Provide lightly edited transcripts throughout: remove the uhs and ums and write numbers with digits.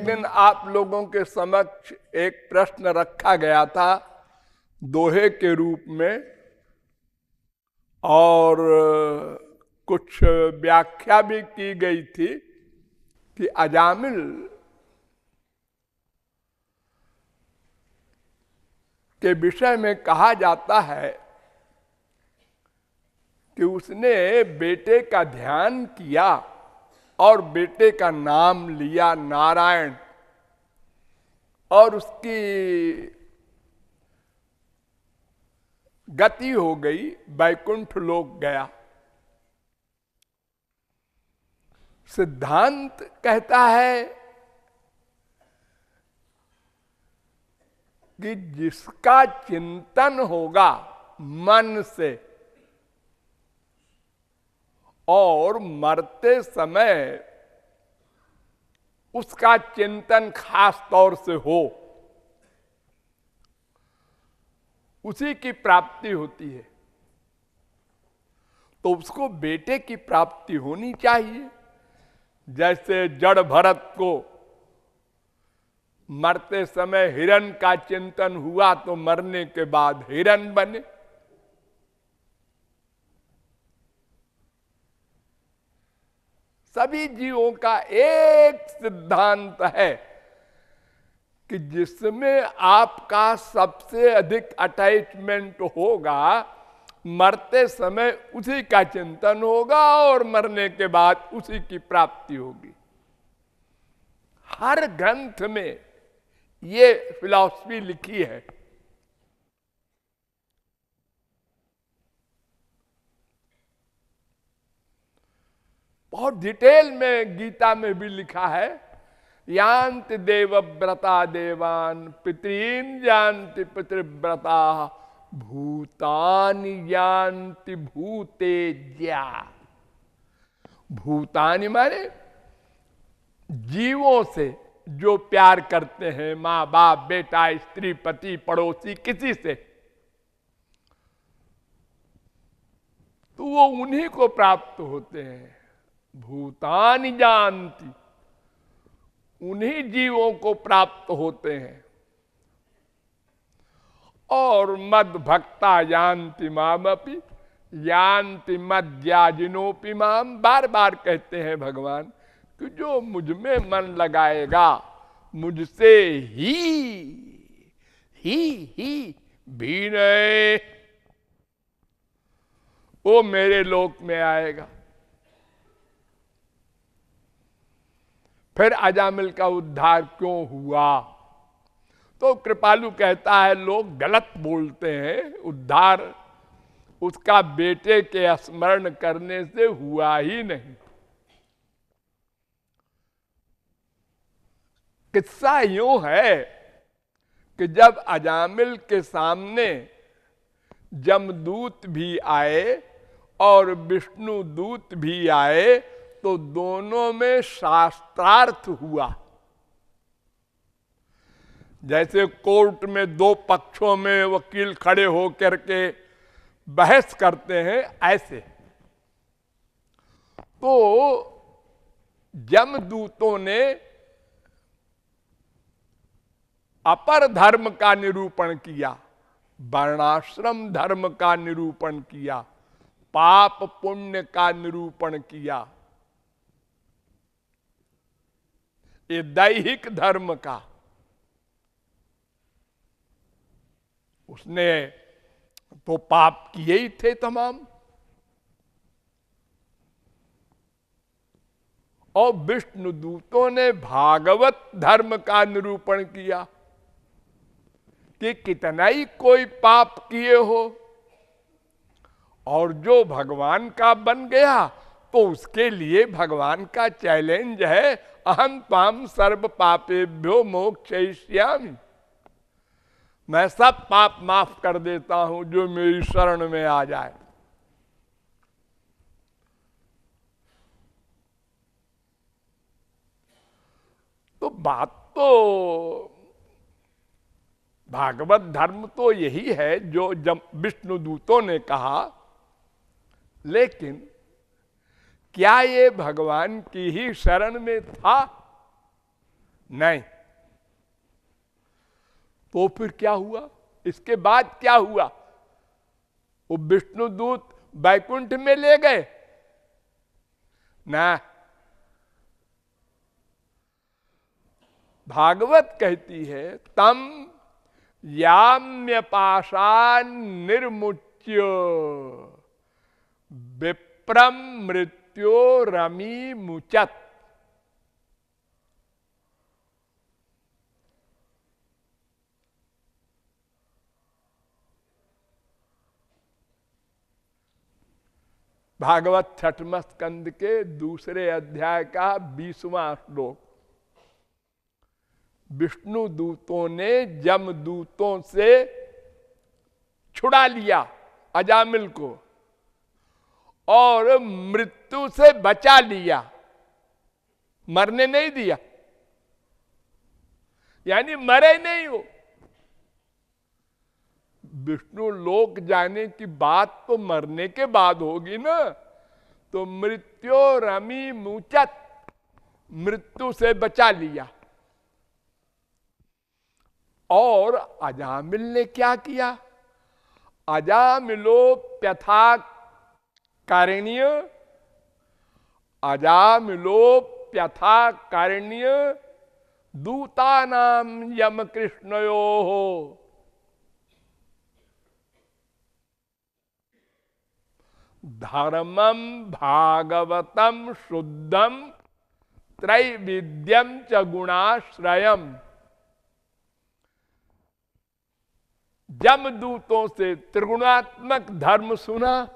दिन आप लोगों के समक्ष एक प्रश्न रखा गया था दोहे के रूप में, और कुछ व्याख्या भी की गई थी कि अजामिल के विषय में कहा जाता है कि उसने बेटे का ध्यान किया और बेटे का नाम लिया नारायण, और उसकी गति हो गई, वैकुंठ लोक गया। सिद्धांत कहता है कि जिसका चिंतन होगा मन से और मरते समय उसका चिंतन खास तौर से हो, उसी की प्राप्ति होती है। तो उसको बेटे की प्राप्ति होनी चाहिए। जैसे जड़ भरत को मरते समय हिरण का चिंतन हुआ तो मरने के बाद हिरण बने। सभी जीवों का एक सिद्धांत है कि जिसमें आपका सबसे अधिक अटैचमेंट होगा, मरते समय उसी का चिंतन होगा और मरने के बाद उसी की प्राप्ति होगी। हर ग्रंथ में ये फिलॉसफी लिखी है। बहुत डिटेल में गीता में भी लिखा है, यान्ति देवव्रता देवान पितॄन् यान्ति पितृव्रता भूतानि यान्ति भूतेज्या। भूतानि माने जीवों से जो प्यार करते हैं, माँ बाप, बेटा, स्त्री, पति, पड़ोसी, किसी से, तो वो उन्हीं को प्राप्त होते हैं। भूतानि जानती, उन्हीं जीवों को प्राप्त होते हैं। और मद भक्ता यान्ति मामपि यान्ति मद्याजिनोपि माम। बार बार कहते हैं भगवान कि जो मुझ में मन लगाएगा, मुझसे ही भीनय, वो मेरे लोक में आएगा। फिर अजामिल का उद्धार क्यों हुआ? तो कृपालु कहता है लोग गलत बोलते हैं, उद्धार उसका बेटे के स्मरण करने से हुआ ही नहीं। किस्सा यूं है कि जब अजामिल के सामने जमदूत भी आए और विष्णु दूत भी आए, तो दोनों में शास्त्रार्थ हुआ। जैसे कोर्ट में दो पक्षों में वकील खड़े होकर के बहस करते हैं, ऐसे तो जमदूतों ने अपर धर्म का निरूपण किया, वर्णाश्रम धर्म का निरूपण किया, पाप पुण्य का निरूपण किया, ये दैहिक धर्म का। उसने तो पाप किए ही थे तमाम। और विष्णु दूतों ने भागवत धर्म का निरूपण किया कि कितना ही कोई पाप किए हो और जो भगवान का बन गया, तो उसके लिए भगवान का चैलेंज है, अहम त्वाम सर्व पापेभ्यो मोक्षयिष्यामि। मैं सब पाप माफ कर देता हूं जो मेरी शरण में आ जाए। तो बात तो भागवत धर्म तो यही है जो जब विष्णु दूतों ने कहा, लेकिन क्या ये भगवान की ही शरण में था? नहीं। तो फिर क्या हुआ? इसके बाद क्या हुआ? वो विष्णुदूत वैकुंठ में ले गए ना। भागवत कहती है तम याम्य पाषाण निर्मुच्य विप्रम मृत्यो रमी मुचत। भागवत छठवें स्कंद के दूसरे अध्याय का 20वां श्लोक। विष्णु दूतों ने जमदूतों से छुड़ा लिया अजामिल को और मृत्यु से बचा लिया, मरने नहीं दिया, यानी मरे नहीं हो। विष्णु लोक जाने की बात तो मरने के बाद होगी ना। तो मृत्यो रमी मुचत, मृत्यु से बचा लिया। और अजामिल ने क्या किया? अजामिलोप्यथा कारणीय, अजामिलोप्यथा कारणीय दूतानाम यम कृष्णयो हो। धर्मम भागवतम शुद्धम त्रैविध्यम च गुणाश्रयम। जमदूतों से त्रिगुणात्मक धर्म सुना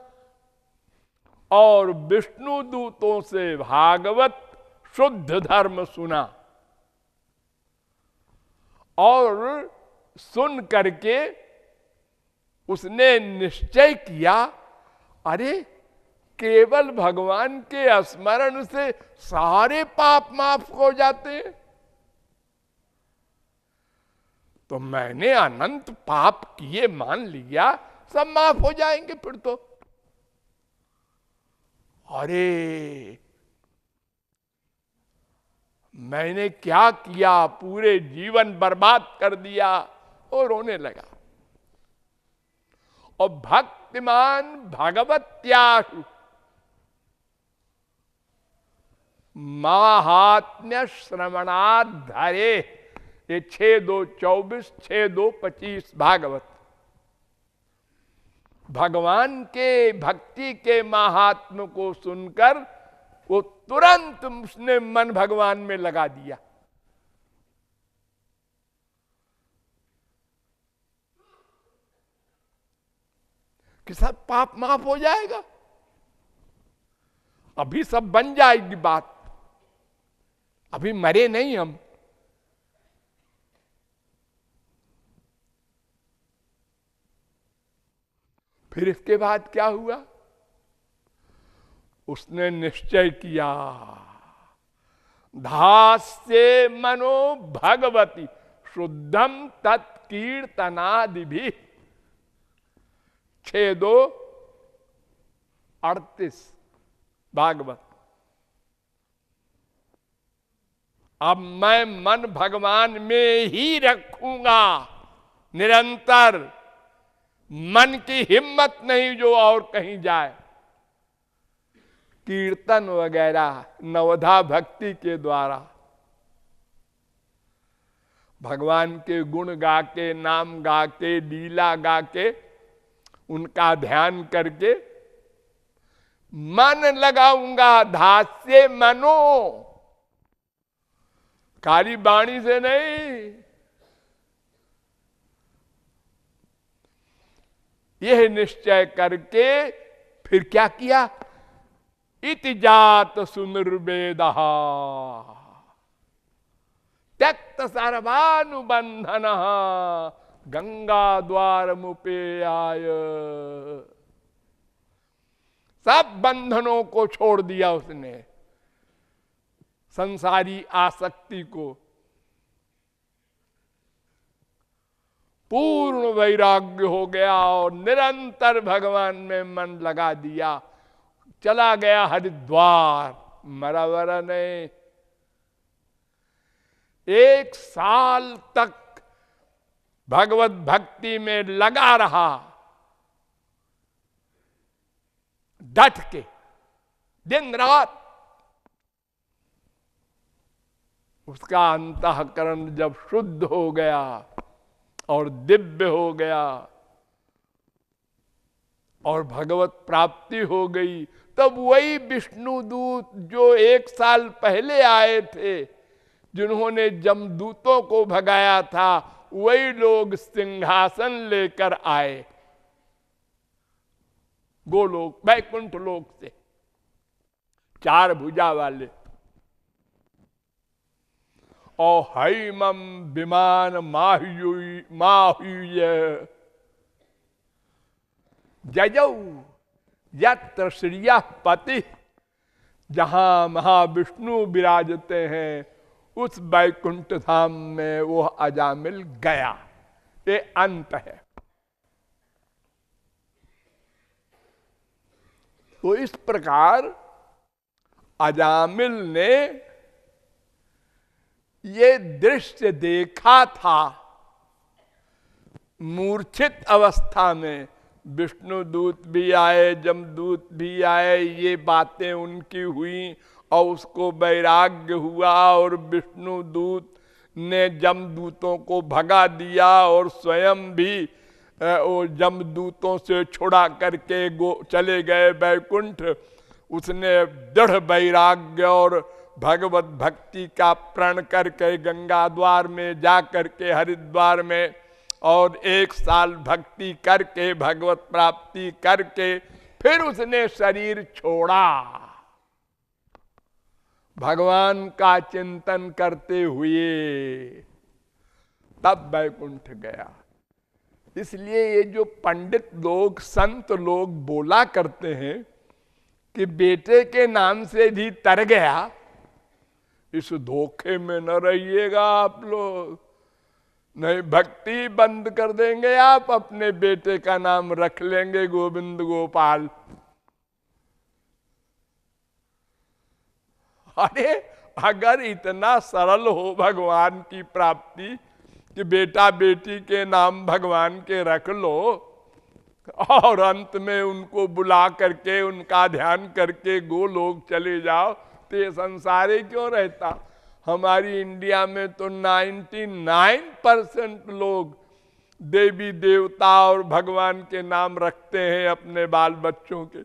और विष्णु दूतों से भागवत शुद्ध धर्म सुना और सुन करके उसने निश्चय किया, अरे केवल भगवान के स्मरण से सारे पाप माफ हो जाते हैं। तो मैंने अनंत पाप किए मान लिया, सब माफ हो जाएंगे फिर तो। अरे मैंने क्या किया, पूरे जीवन बर्बाद कर दिया। और रोने लगा। और भक्तिमान भगवत्याशु माहात्म्य श्रवणाधरे, ये 6:2:24, 6:2:25 भागवत। भगवान के भक्ति के महात्म को सुनकर वो तुरंत उसने मन भगवान में लगा दिया। कि सब पाप माफ हो जाएगा, अभी सब बन जाएगी बात, अभी मरे नहीं हम। फिर इसके बाद क्या हुआ? उसने निश्चय किया, धास्य मनो भगवती शुद्धम तत्कीर्तनादि भी। 6:2:38 भागवत। अब मैं मन भगवान में ही रखूंगा निरंतर, मन की हिम्मत नहीं जो और कहीं जाए। कीर्तन वगैरह नवधा भक्ति के द्वारा भगवान के गुण गा के, नाम गा के, लीला गा के, उनका ध्यान करके मन लगाऊंगा। धास्य मनो, काली बाणी से नहीं। यह निश्चय करके फिर क्या किया? इति जात सुनिर्वेद त्यक्त सर्वानुबंधन गंगा द्वार मुपेयाय। सब बंधनों को छोड़ दिया उसने, संसारी आसक्ति को। पूर्ण वैराग्य हो गया और निरंतर भगवान में मन लगा दिया। चला गया हरिद्वार, मरा वरा नहीं। 1 साल तक भगवत भक्ति में लगा रहा, डट के दिन रात। उसका अंतःकरण जब शुद्ध हो गया और दिव्य हो गया और भगवत प्राप्ति हो गई, तब वही विष्णु दूत जो 1 साल पहले आए थे, जिन्होंने जमदूतों को भगाया था, वही लोग सिंहासन लेकर आए गोलोक वैकुंठ लोक से, 4 भुजा वाले। और हैमम विमान माहुय जजौ यत्र श्रिया पति, जहां महाविष्णु विराजते हैं उस वैकुंठ धाम में वो अजामिल गया। ये अंत है। तो इस प्रकार अजामिल ने ये दृश्य देखा था। मूर्छित अवस्था में विष्णु दूत भी आए, जमदूत भी आए, ये बातें उनकी हुई और उसको वैराग्य हुआ और विष्णु दूत ने जमदूतों को भगा दिया और स्वयं भी वो जमदूतों से छुड़ा करके चले गए वैकुंठ। उसने दृढ़ वैराग्य और भगवत भक्ति का प्रण करके गंगा द्वार में जा करके हरिद्वार में और 1 साल भक्ति करके भगवत प्राप्ति करके फिर उसने शरीर छोड़ा, भगवान का चिंतन करते हुए, तब वैकुंठ गया। इसलिए ये जो पंडित लोग, संत लोग बोला करते हैं कि बेटे के नाम से भी तर गया, इस धोखे में न रहिएगा आप लोग, नहीं भक्ति बंद कर देंगे आप, अपने बेटे का नाम रख लेंगे गोविंद गोपाल। अरे अगर इतना सरल हो भगवान की प्राप्ति कि बेटा बेटी के नाम भगवान के रख लो और अंत में उनको बुला करके उनका ध्यान करके गोलोक चले जाओ, तो ये संसार ही क्यों रहता। हमारी इंडिया में तो 99% लोग देवी देवता और भगवान के नाम रखते हैं अपने बाल बच्चों के।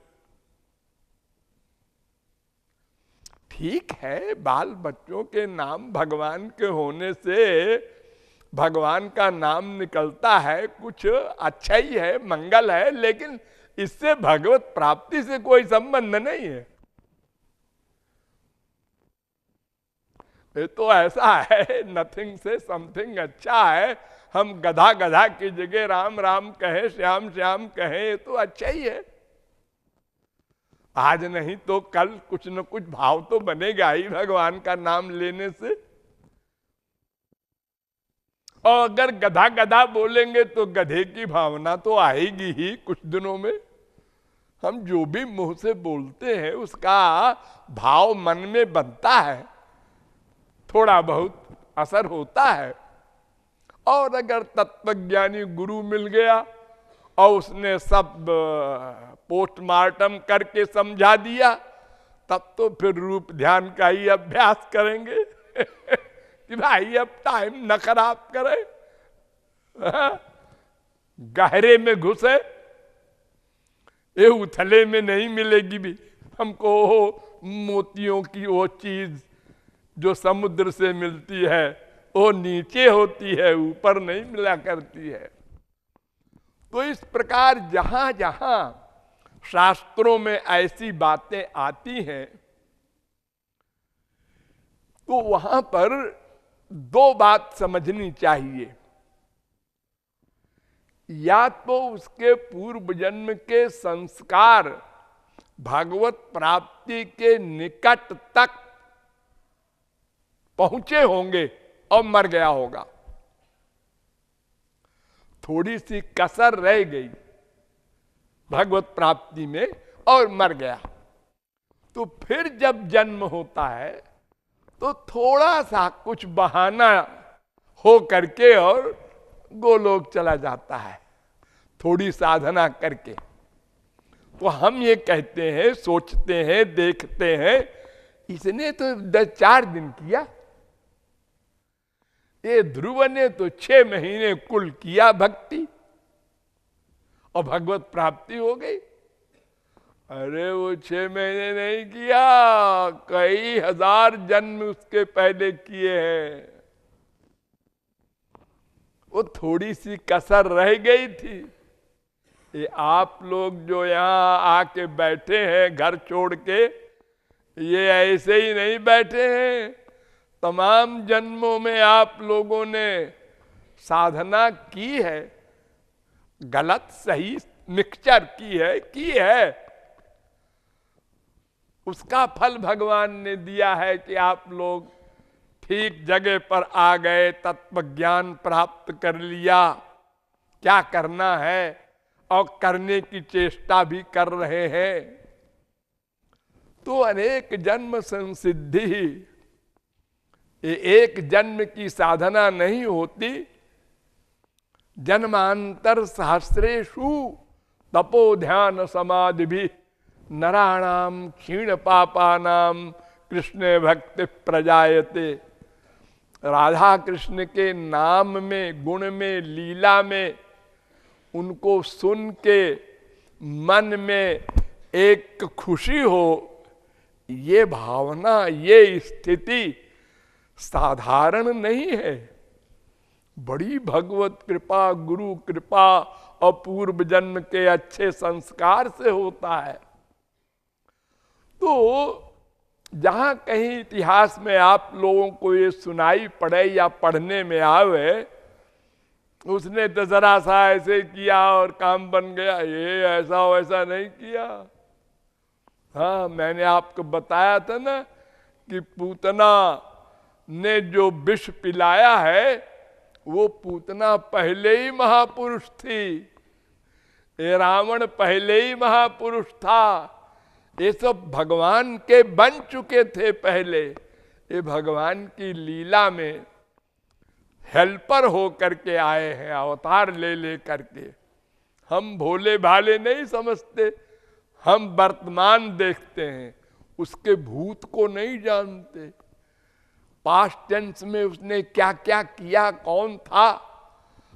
ठीक है, बाल बच्चों के नाम भगवान के होने से भगवान का नाम निकलता है, कुछ अच्छा ही है, मंगल है, लेकिन इससे भगवत प्राप्ति से कोई संबंध नहीं है। ये तो ऐसा है, नथिंग से समथिंग अच्छा है। हम गधा गधा की जगह राम राम कहें, श्याम श्याम कहें, ये तो अच्छा ही है। आज नहीं तो कल कुछ न कुछ भाव तो बनेगा ही भगवान का नाम लेने से। और अगर गधा गधा बोलेंगे तो गधे की भावना तो आएगी ही कुछ दिनों में। हम जो भी मुंह से बोलते हैं उसका भाव मन में बनता है, थोड़ा बहुत असर होता है। और अगर तत्वज्ञानी गुरु मिल गया और उसने सब पोस्टमार्टम करके समझा दिया, तब तो फिर रूप ध्यान का ही अभ्यास करेंगे कि भाई अब टाइम न खराब करे, गहरे में घुसे, ये उथले में नहीं मिलेगी भी हमको मोतियों की वो चीज जो समुद्र से मिलती है, वो नीचे होती है, ऊपर नहीं मिला करती है। तो इस प्रकार जहां जहां शास्त्रों में ऐसी बातें आती हैं तो वहां पर 2 बात समझनी चाहिए। या तो उसके पूर्व जन्म के संस्कार भगवत प्राप्ति के निकट तक पहुंचे होंगे और मर गया होगा, थोड़ी सी कसर रह गई भगवत प्राप्ति में और मर गया। तो फिर जब जन्म होता है तो थोड़ा सा कुछ बहाना हो करके और गोलोक चला जाता है, थोड़ी साधना करके। तो हम ये कहते हैं, सोचते हैं, देखते हैं, इसने तो 4 दिन किया, ये ध्रुव ने तो 6 महीने कुल किया भक्ति और भगवत प्राप्ति हो गई। अरे वो 6 महीने नहीं किया, कई हजार जन्म उसके पहले किए हैं। वो थोड़ी सी कसर रह गई थी। ये आप लोग जो यहाँ आके बैठे हैं घर छोड़ के, ये ऐसे ही नहीं बैठे हैं। तमाम जन्मों में आप लोगों ने साधना की है, गलत सही मिक्सचर की है। उसका फल भगवान ने दिया है कि आप लोग ठीक जगह पर आ गए, तत्व ज्ञान प्राप्त कर लिया, क्या करना है और करने की चेष्टा भी कर रहे हैं। तो अनेक जन्म संसिद्धि, ये एक जन्म की साधना नहीं होती। जन्मांतर सहस्रेषु तपो ध्यान समाधि भी नराणाम क्षीण पापानाम कृष्ण भक्ति प्रजायते। राधा कृष्ण के नाम में, गुण में, लीला में उनको सुन के मन में एक खुशी हो, ये भावना, ये स्थिति साधारण नहीं है। बड़ी भगवत कृपा, गुरु कृपा और पूर्व जन्म के अच्छे संस्कार से होता है। तो जहां कहीं इतिहास में आप लोगों को ये सुनाई पड़े या पढ़ने में आवे, उसने तो जरा सा ऐसे किया और काम बन गया, ये ऐसा वैसा नहीं किया। हाँ, मैंने आपको बताया था ना कि पूतना ने जो विष पिलाया है, वो पूतना पहले ही महापुरुष थी। ये रावण पहले ही महापुरुष था। ये सब भगवान के बन चुके थे पहले। ये भगवान की लीला में हेल्पर हो करके आए हैं, अवतार ले करके। हम भोले भाले नहीं समझते, हम वर्तमान देखते हैं, उसके भूत को नहीं जानते। पास्ट टेंस में उसने क्या क्या किया, कौन था,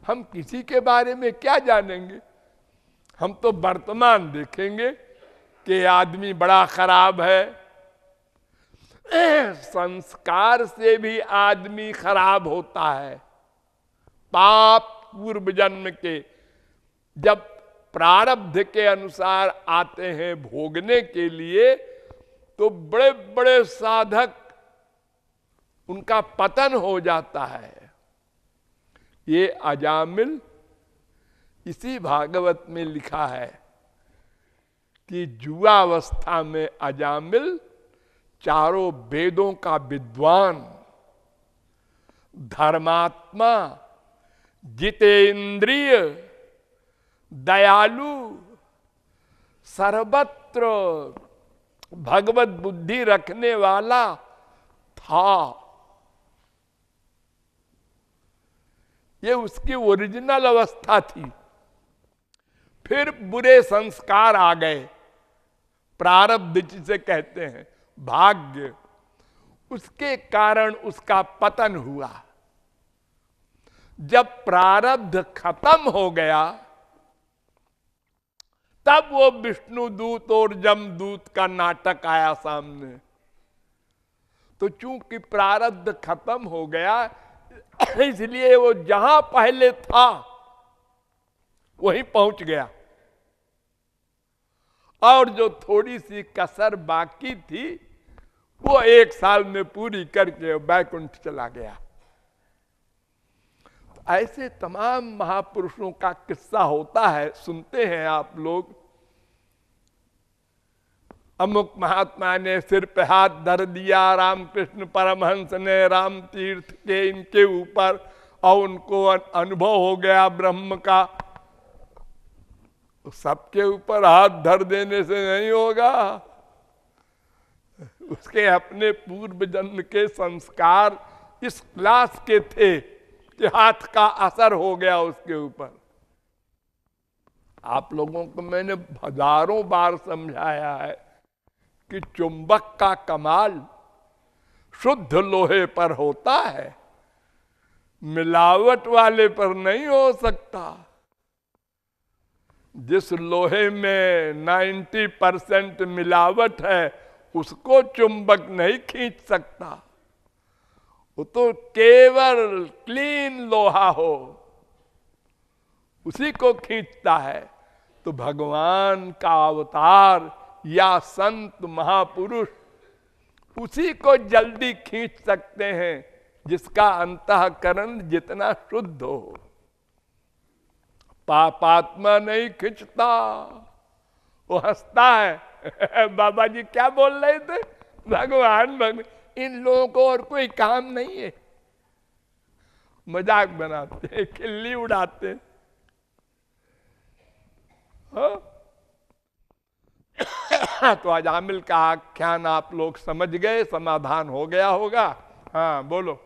हम किसी के बारे में क्या जानेंगे। हम तो वर्तमान देखेंगे कि आदमी बड़ा खराब है। संस्कार से भी आदमी खराब होता है। पाप पूर्व जन्म के जब प्रारब्ध के अनुसार आते हैं भोगने के लिए, तो बड़े बड़े साधक, उनका पतन हो जाता है। ये अजामिल, इसी भागवत में लिखा है कि जुआवस्था में अजामिल चारों वेदों का विद्वान, धर्मात्मा, जितेंद्रिय, दयालु, सर्वत्र भगवत बुद्धि रखने वाला था। ये उसकी ओरिजिनल अवस्था थी। फिर बुरे संस्कार आ गए, प्रारब्ध जिसे कहते हैं, भाग्य, उसके कारण उसका पतन हुआ। जब प्रारब्ध खत्म हो गया, तब वो विष्णु दूत और जमदूत का नाटक आया सामने। तो चूंकि प्रारब्ध खत्म हो गया, इसलिए वो जहां पहले था वहीं पहुंच गया, और जो थोड़ी सी कसर बाकी थी वो 1 साल में पूरी करके बैकुंठ चला गया। तो ऐसे तमाम महापुरुषों का किस्सा होता है, सुनते हैं आप लोग। अमुक महात्मा ने सिर पे हाथ धर दिया, रामकृष्ण परमहंस ने राम तीर्थ के इनके ऊपर, और उनको अनुभव हो गया ब्रह्म का। सबके ऊपर हाथ धर देने से नहीं होगा। उसके अपने पूर्व जन्म के संस्कार इस क्लास के थे कि हाथ का असर हो गया उसके ऊपर। आप लोगों को मैंने हजारों बार समझाया है कि चुंबक का कमाल शुद्ध लोहे पर होता है, मिलावट वाले पर नहीं हो सकता। जिस लोहे में 90% मिलावट है उसको चुंबक नहीं खींच सकता। वो तो केवल क्लीन लोहा हो उसी को खींचता है। तो भगवान का अवतार या संत महापुरुष उसी को जल्दी खींच सकते हैं जिसका अंतःकरण जितना शुद्ध हो। पापात्मा नहीं खींचता, वो हंसता है। बाबा जी क्या बोल रहे थे? भगवान इन लोगों को और कोई काम नहीं है, मजाक बनाते हैं, खिल्ली उड़ाते हैं। तो अजामिल का आख्यान आप लोग समझ गए, समाधान हो गया होगा। हाँ बोलो।